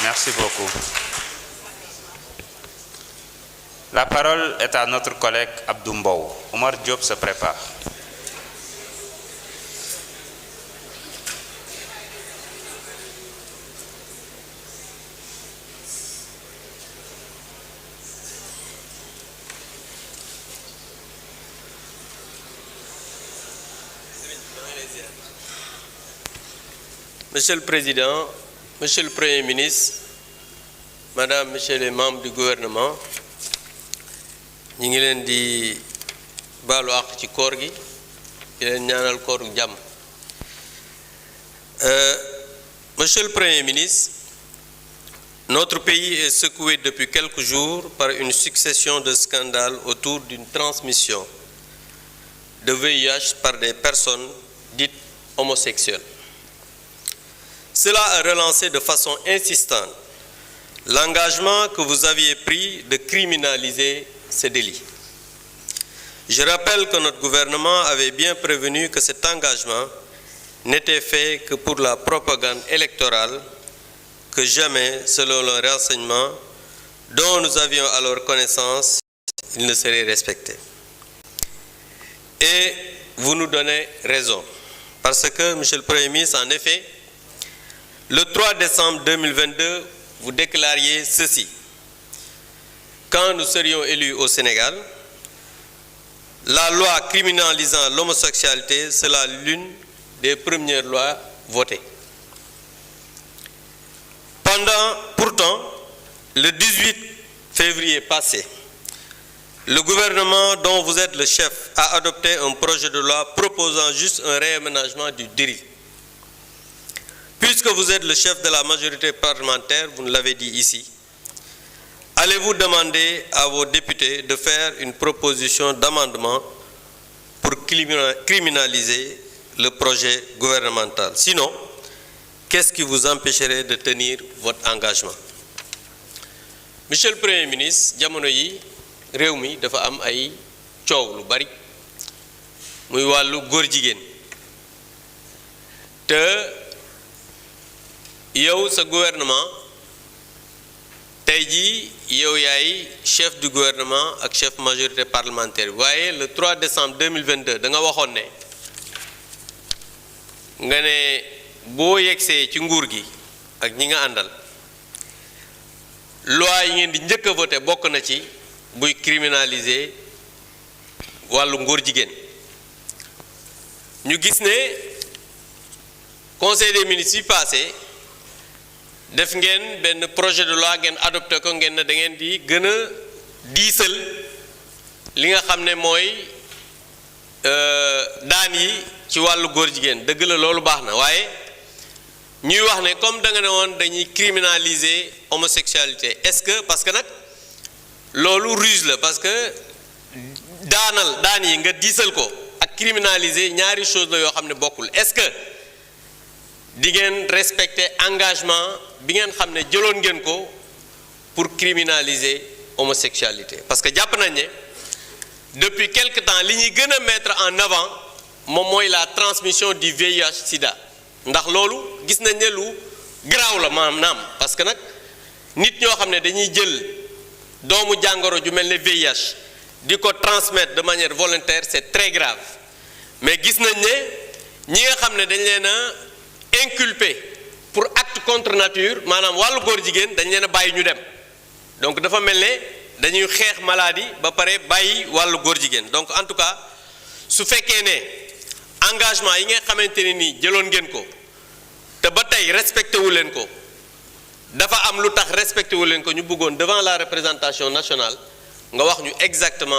Merci beaucoup. La parole est à notre collègue Abdou Mbow. Omar Diop se prépare. Monsieur le Président, Monsieur le Premier ministre, Madame, Messieurs les membres du gouvernement, ñu ngi leen di baalu àq ci koor gi di leen ñaanal kooru jàmm. Monsieur le Premier ministre, notre pays est secoué depuis quelques jours par une succession de scandales autour d'une transmission de VIH par des personnes dites homosexuelles. Cela a relancé de façon insistante l'engagement que vous aviez pris de criminaliser ce délit. Je rappelle que notre gouvernement avait bien prévenu que cet engagement n'était fait que pour la propagande électorale, que jamais, selon le renseignement dont nous avions alors connaissance, il ne serait respecté. Et vous nous donnez raison, parce que, Monsieur le Premier ministre, en effet, le 3 décembre 2022, vous déclariez ceci. Quand nous serions élus au Sénégal, la loi criminalisant l'homosexualité sera l'une des premières lois votées. Pourtant, le 18 février passé, le gouvernement dont vous êtes le chef a adopté un projet de loi proposant juste un réaménagement du délit. Puisque vous êtes le chef de la majorité parlementaire, vous nous l'avez dit ici, allez-vous demander à vos députés de faire une proposition d'amendement pour criminaliser le projet gouvernemental? Sinon, qu'est-ce qui vous empêcherait de tenir votre engagement? Monsieur le Premier ministre, jamono yi réew mi dafa am ay coow lu bari muy wàllu góor jigéen te yow sa gouvernement tey jii yow yaay chef du gouvernement ak chef majorité parlementaire waaye le 3 décembre 2022 da nga waxoon ne nga ne boo yegsee ci nguur gi ak ñi nga àndal loi yi ngeen di njëkk a voté bokk na ci buy criminaliser wàllu ngóor jigéen ñu gis ne conseil des ministres yi passé def ngeen benn projet de loi ngeen adopté ko ngeen ne da ngeen di gën a diisal li nga xam ne mooy daan yi ci wàllu góor jigéen dëgg la loolu baax na waaye ñuy wax ne comme da nga ne woon dañuy criminaliser homosexualité est-ce que parce que nag loolu ruse la parce que daan yi nga diisal ko ak criminaliser ñaari chose la yoo xam ne bokkul est-ce que di ngeen respecter engagement bi ngeen xam ne jëloon ngeen ko pour criminaliser homosexualité parce que jàpp nañ ne depuis quelque temps li ñuy gën a mettre en avant moom mooy la transmission du VIH sida ndax loolu gis nañ ne lu garaaw la maanaam parce que nag nit ñoo xam ne dañuy jël doomu jàngoro ju mel ne VIH di ko transmettre de manière volontaire c'est très grave mais gis nañ ne ñi nga xam ne dañ leen a inculpé pour acte contre nature maanaam wàllu góor jigéen dañ leen a bàyyi ñu dem donc dafa mel ne dañuy xeex maladie ba pare bàyyi wàllu góor jigéen donc en tout cas su fekkee ne engagement yi nga xamante ne nii jëloon ngeen ko te ba tey respecté wu leen ko dafa am lu tax respecté wu leen ko ñu bëggoon devant la représentation nationale nga wax ñu exactement